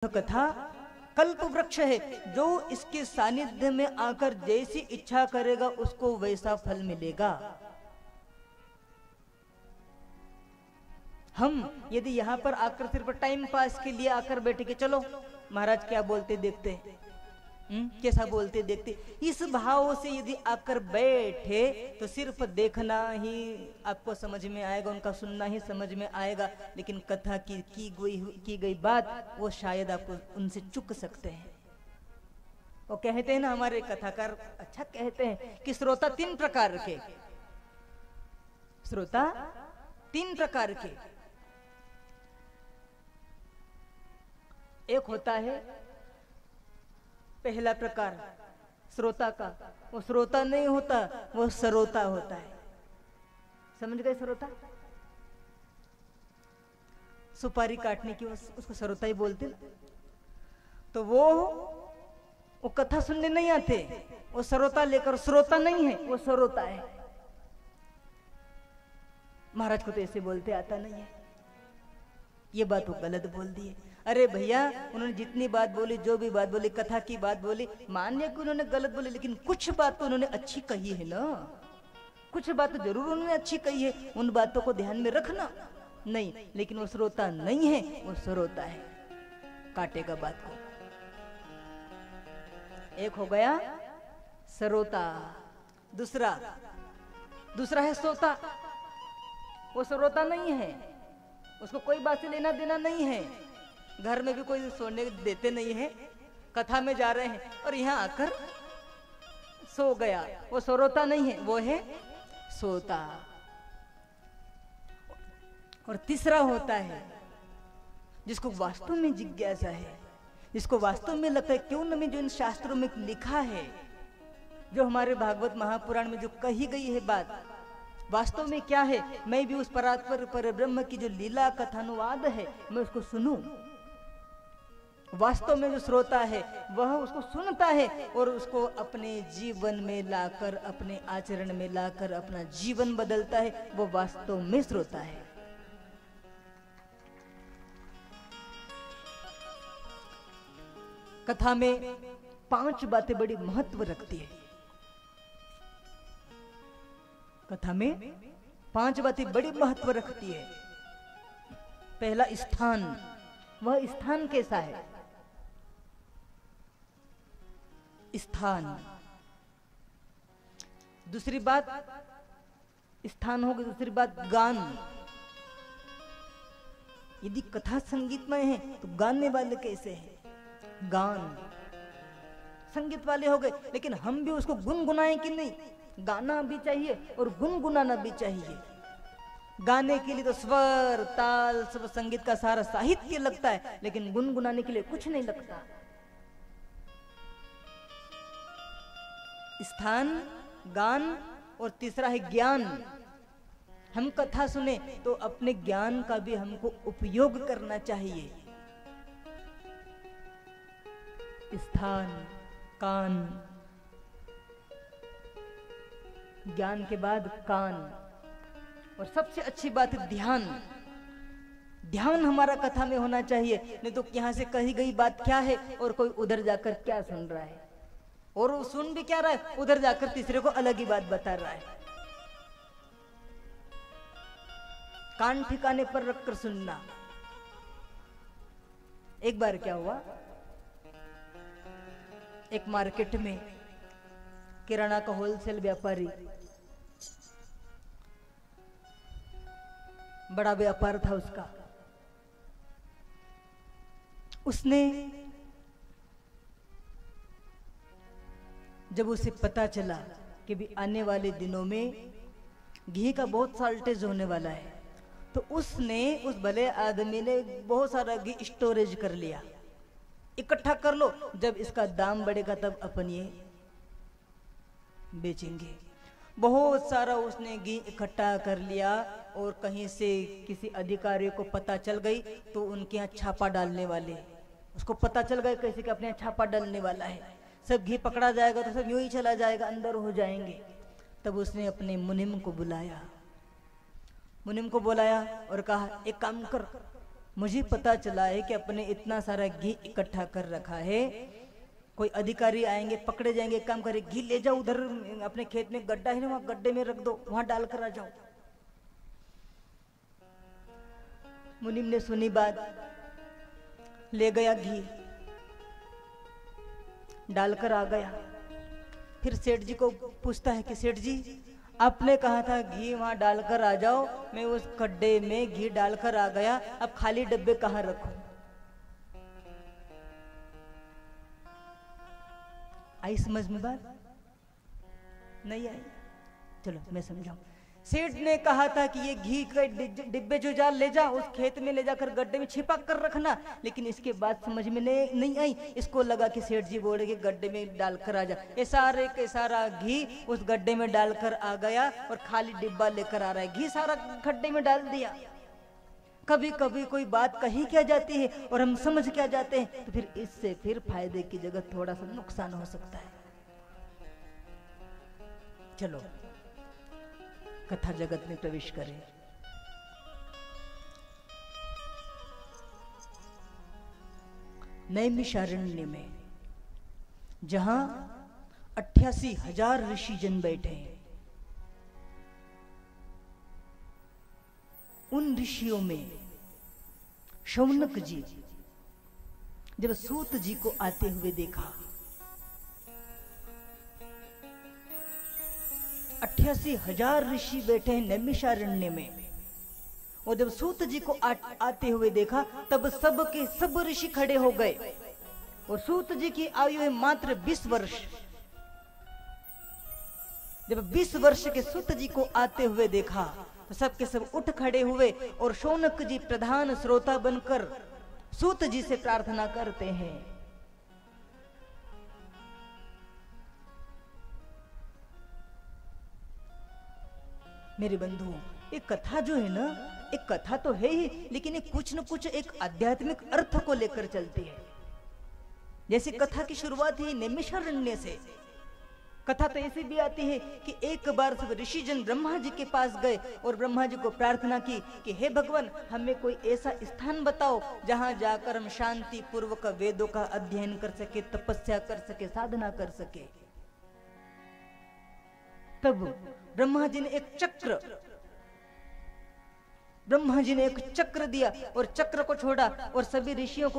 कथा कल्प वृक्ष है, जो इसके सानिध्य में आकर जैसी इच्छा करेगा उसको वैसा फल मिलेगा। हम यदि यहाँ पर आकर सिर्फ टाइम पास के लिए आकर बैठे कि चलो महाराज क्या बोलते देखते हैं, कैसा बोलते देखते, इस भाव से यदि आकर बैठे तो सिर्फ देखना ही आपको समझ में आएगा, उनका सुनना ही समझ में आएगा, लेकिन कथा की गई बात वो शायद आप उनसे चूक सकते हैं। वो कहते हैं ना हमारे कथाकार अच्छा कहते हैं कि श्रोता तीन प्रकार के, श्रोता तीन प्रकार के, एक होता है पहला प्रकार श्रोता का, वो श्रोता नहीं होता, वो सरोता होता है। समझ गए? श्रोता सुपारी काटने की उसको सरोता ही बोलते ना। तो वो कथा सुनने नहीं आते, वो सरोता लेकर, श्रोता नहीं है, वो सरोता है। महाराज को तो ऐसे बोलते आता नहीं है, ये बात वो गलत बोल दी है। अरे भैया उन्होंने जितनी बात बोली, जो भी बात बोली, कथा की बात बोली, मान लिया कि उन्होंने गलत बोली, लेकिन कुछ बात तो उन्होंने अच्छी कही है ना, कुछ बात तो जरूर उन्होंने अच्छी कही है, उन बातों को ध्यान में रखना। नहीं, लेकिन वो श्रोता नहीं है, वो सरोता है, काटेगा बात को। एक हो गया सरोता, दूसरा है श्रोता। वो सरोता नहीं है, उसको कोई बात से लेना देना नहीं है, घर में भी कोई सोने देते नहीं है, कथा में जा रहे हैं और यहाँ आकर सो गया, वो सरोता नहीं है, वो है सोता। और तीसरा होता है जिसको वास्तव में जिज्ञासा है, जिसको वास्तव में लगता है क्यों न जो इन शास्त्रों में लिखा है, जो हमारे भागवत महापुराण में जो कही गई है बात वास्तव में क्या है, मैं भी उस परात्पर पर ब्रह्म की जो लीला कथानुवाद है मैं उसको सुनूं। वास्तव में जो श्रोता है वह उसको सुनता है और उसको अपने जीवन में लाकर, अपने आचरण में लाकर अपना जीवन बदलता है, वो वास्तव में श्रोता है। कथा में 5 बातें बड़ी महत्व रखती है। कथा में 5 बातें बड़ी महत्व रखती है। पहला स्थान, वह स्थान कैसा है? स्थान। दूसरी बात स्थान होगी, दूसरी बात गान। यदि कथा संगीतमय है तो गाने वाले कैसे हैं? गान संगीत वाले हो गए, लेकिन हम भी उसको गुनगुनाएं कि नहीं? गाना भी चाहिए और गुनगुनाना भी चाहिए। गाने के लिए तो स्वर ताल सब संगीत का सारा साहित्य लगता है, लेकिन गुनगुनाने के लिए कुछ नहीं लगता। स्थान, गान और तीसरा है ज्ञान। हम कथा सुने तो अपने ज्ञान का भी हमको उपयोग करना चाहिए। स्थान, कान, ज्ञान के बाद कान, और सबसे अच्छी बात है ध्यान। ध्यान हमारा कथा में होना चाहिए, नहीं तो यहां से कही गई बात क्या है और कोई उधर जाकर क्या सुन रहा है, और वो सुन भी क्या रहा है, उधर जाकर तीसरे को अलग ही बात बता रहा है। कान ठिकाने पर रखकर सुनना। एक बार क्या हुआ, एक मार्केट में किराना का होलसेल व्यापारी, बड़ा व्यापार था उसका, उसने जब उसे पता चला कि भी आने वाले दिनों में घी का बहुत शॉर्टेज होने वाला है, तो उसने, उस भले आदमी ने बहुत सारा घी स्टोरेज कर लिया, इकट्ठा कर लो, जब इसका दाम बढ़ेगा तब अपन ये बेचेंगे। बहुत सारा उसने घी इकट्ठा कर लिया, और कहीं से किसी अधिकारी को पता चल गई तो उनके यहाँ छापा डालने वाले, उसको पता चल गया कैसे कि अपने यहाँ छापा डालने वाला है, सब घी पकड़ा जाएगा तो सब यूं ही चला जाएगा, अंदर हो जाएंगे। तब उसने अपने मुनिम को बुलाया, मुनिम को बुलाया और कहा एक काम कर, मुझे पता चला है कि अपने इतना सारा घी इकट्ठा कर रखा है, कोई अधिकारी आएंगे, पकड़े जाएंगे, एक काम करे, घी ले जाओ उधर अपने खेत में गड्ढा है ना, वहां गड्ढे में रख दो, वहां डालकर आ जाओ। मुनीम ने सुनी बात, ले गया घी, डालकर आ गया। फिर सेठ जी को पूछता है कि सेठ जी आपने कहा था घी वहां डालकर आ जाओ, मैं उस गड्ढे में घी डालकर आ गया, अब खाली डब्बे कहां रखूं? आई समझ में बात? नहीं आई? चलो मैं समझाऊं। सेठ ने कहा था कि ये घी के डिब्बे जो जा ले जा, उस खेत में ले जाकर गड्ढे में छिपा कर रखना, लेकिन इसके बाद समझ में नहीं आई। इसको लगा कि सेठ जी बोले कि गड्ढे में डालकर आ जा। ये सारे के सारा घी उस गड्ढे में डालकर आ गया और खाली डिब्बा लेकर आ रहा है, घी सारा गड्ढे में डाल दिया। कभी कभी कोई बात कही क्या जाती है और हम समझ क्या जाते हैं, तो फिर इससे फिर फायदे की जगह थोड़ा सा नुकसान हो सकता है। चलो कथा जगत में प्रवेश करें। नैमिषारण्य में जहां 88,000 ऋषि जन बैठे हैं, उन ऋषियों में शौनक जी जब सूत जी को आते हुए देखा, 88,000 ऋषि बैठे हैं नैमिषारण्य में, और जब सूत जी को आते हुए देखा तब सब के सब ऋषि खड़े हो गए। और सूत जी की आयु है मात्र 20 वर्ष। जब 20 वर्ष के सूत जी को आते हुए देखा तो सब के सब उठ खड़े हुए, और शौनक जी प्रधान श्रोता बनकर सूत जी से प्रार्थना करते हैं। मेरे बंधु, एक कथा जो है ना, एक कथा तो है ही, लेकिन ये कुछ न कुछ एक आध्यात्मिक अर्थ को लेकर चलती है। जैसे कथा की शुरुआत है नैमिषारण्य से। कथा तो ऐसी भी आती है कि एक बार सब ऋषि जन ब्रह्मा जी के पास गए और ब्रह्मा जी को प्रार्थना की कि हे भगवान, हमें कोई ऐसा स्थान बताओ जहां जाकर हम शांति पूर्वक वेदों का अध्ययन कर सके, तपस्या कर सके, साधना कर सके। तब ब्रह्मा जी ने एक चक्र दिया और चक्र को छोड़ा और सभी ऋषियों को